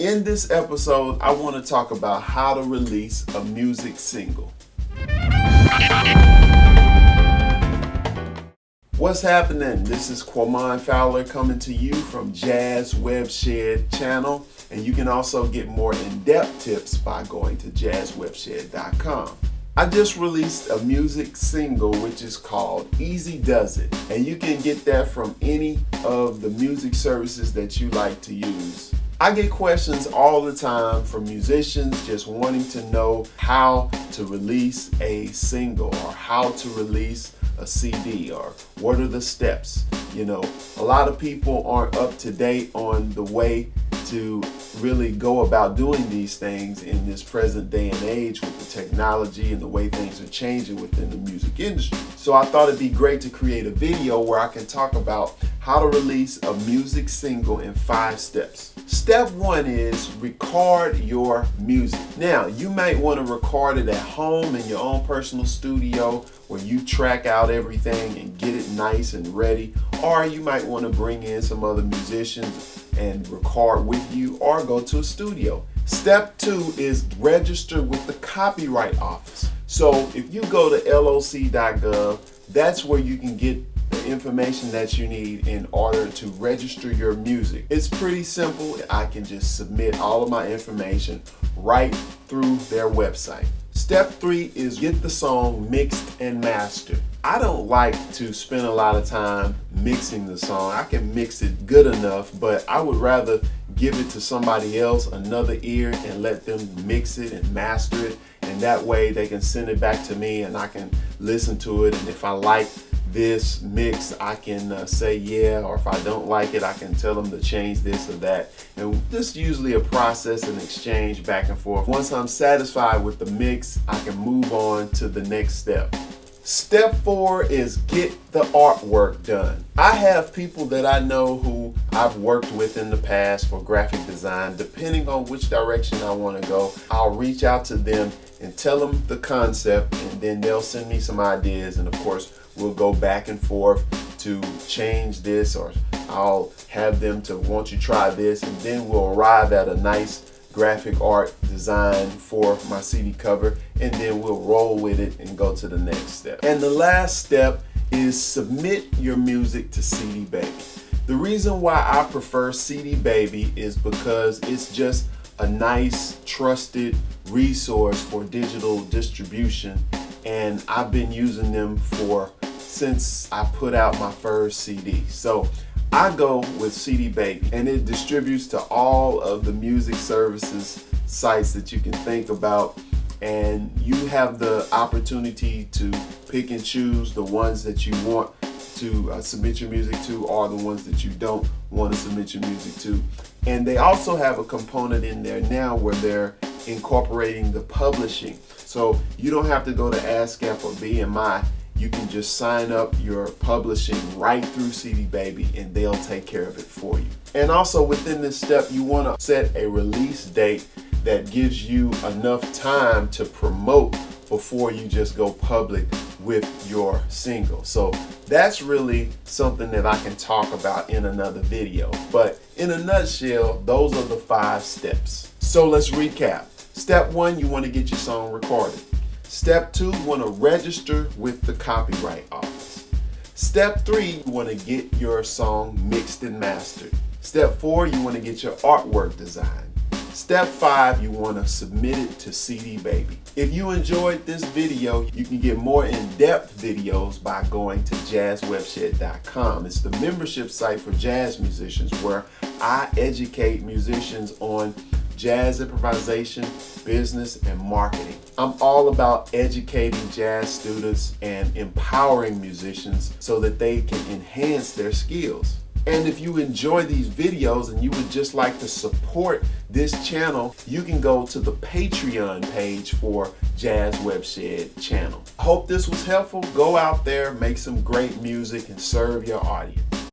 In this episode, I want to talk about how to release a music single. What's happening? This is Quamon Fowler coming to you from Jazz Webshed channel, and you can also get more in-depth tips by going to jazzwebshed.com. I just released a music single which is called Easy Does It, and you can get that from any of the music services that you like to use. I get questions all the time from musicians just wanting to know how to release a single or how to release a CD or what are the steps. You know, a lot of people aren't up to date on the way to really go about doing these things in this present day and age with the technology and the way things are changing within the music industry. So I thought it'd be great to create a video where I can talk about how to release a music single in 5 steps. Step 1 is record your music. Now, you might want to record it at home in your own personal studio where you track out everything and get it nice and ready, or you might want to bring in some other musicians and record with you or go to a studio. Step 2 is register with the Copyright Office. So if you go to loc.gov, that's where you can get the information that you need in order to register your music. It's pretty simple. I can just submit all of my information right through their website. Step 3 is get the song mixed and mastered. I don't like to spend a lot of time mixing the song. I can mix it good enough, but I would rather give it to somebody else, another ear, and let them mix it and master it. And that way they can send it back to me and I can listen to it. And if I like this mix, I can say yeah, or if I don't like it, I can tell them to change this or that. And this is usually a process and exchange back and forth. Once I'm satisfied with the mix, I can move on to the next step. Step 4 is get the artwork done. I have people that I know who I've worked with in the past for graphic design. Depending on which direction I want to go, I'll reach out to them and tell them the concept, and then they'll send me some ideas, and of course we'll go back and forth to change this, or I'll have them to want you try this, and then we'll arrive at a nice graphic art design for my CD cover, and then we'll roll with it and go to the next step. And the last step is submit your music to CD Baby. The reason why I prefer CD Baby is because it's just a nice, trusted resource for digital distribution, and I've been using them since I put out my first CD. So I go with CD Baby, and it distributes to all of the music services sites that you can think about, and you have the opportunity to pick and choose the ones that you want to submit your music to, or the ones that you don't want to submit your music to. And they also have a component in there now where they're incorporating the publishing. So you don't have to go to ASCAP or BMI. You can just sign up your publishing right through CD Baby and they'll take care of it for you. And also within this step, you want to set a release date that gives you enough time to promote before you just go public with your single. So that's really something that I can talk about in another video. But in a nutshell, those are the 5 steps. So let's recap. Step 1, you want to get your song recorded. Step 2, you want to register with the Copyright Office. Step 3, you want to get your song mixed and mastered. Step 4, you want to get your artwork designed. Step 5, you want to submit it to CD Baby. If you enjoyed this video, you can get more in-depth videos by going to jazzwebshed.com. It's the membership site for jazz musicians where I educate musicians on jazz improvisation, business, and marketing. I'm all about educating jazz students and empowering musicians so that they can enhance their skills. And if you enjoy these videos and you would just like to support this channel, you can go to the Patreon page for Jazz Webshed channel. I hope this was helpful. Go out there, make some great music, and serve your audience.